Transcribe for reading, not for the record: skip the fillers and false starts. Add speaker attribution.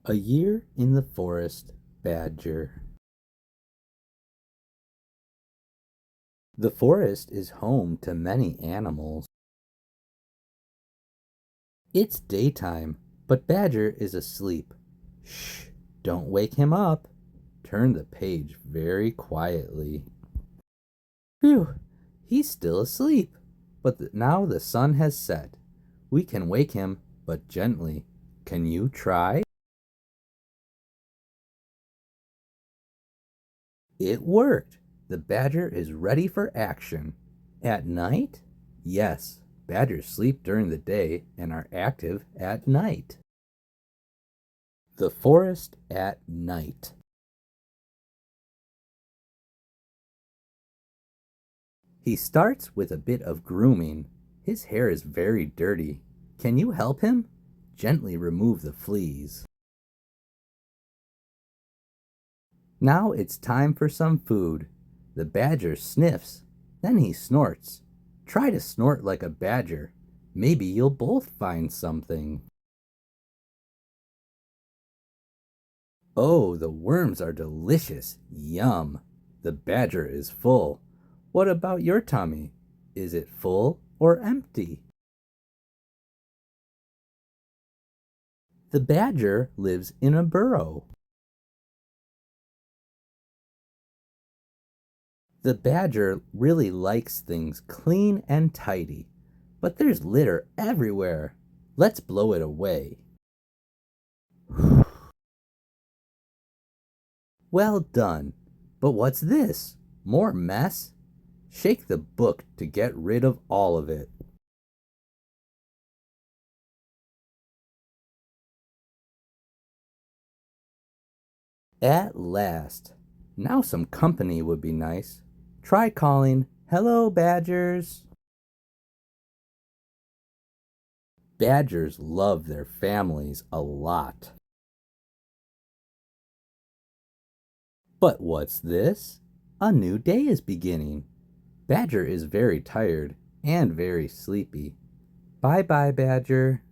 Speaker 1: A Year in the Forest, Badger. The forest is home to many animals. It's daytime, but Badger is asleep. Shh, don't wake him up. Turn the page very quietly. Phew, he's still asleep, but now the sun has set. We can wake him, but gently. Can you try? It worked. The badger is ready for action. At night? Yes, badgers sleep during the day and are active at night. The forest at night. He starts with a bit of grooming. His hair is very dirty. Can you help him? Gently remove the fleas. Now it's time for some food. The badger sniffs, then he snorts. Try to snort like a badger. Maybe you'll both find something. Oh, the worms are delicious. Yum. The badger is full. What about your tummy? Is it full or empty? The badger lives in a burrow. The badger really likes things clean and tidy, but there's litter everywhere. Let's blow it away. Well done. But what's this? More mess? Shake the book to get rid of all of it. At last. Now some company would be nice. Try calling, "Hello, badgers." Badgers love their families a lot. But what's this? A new day is beginning. Badger is very tired and very sleepy. Bye-bye, Badger.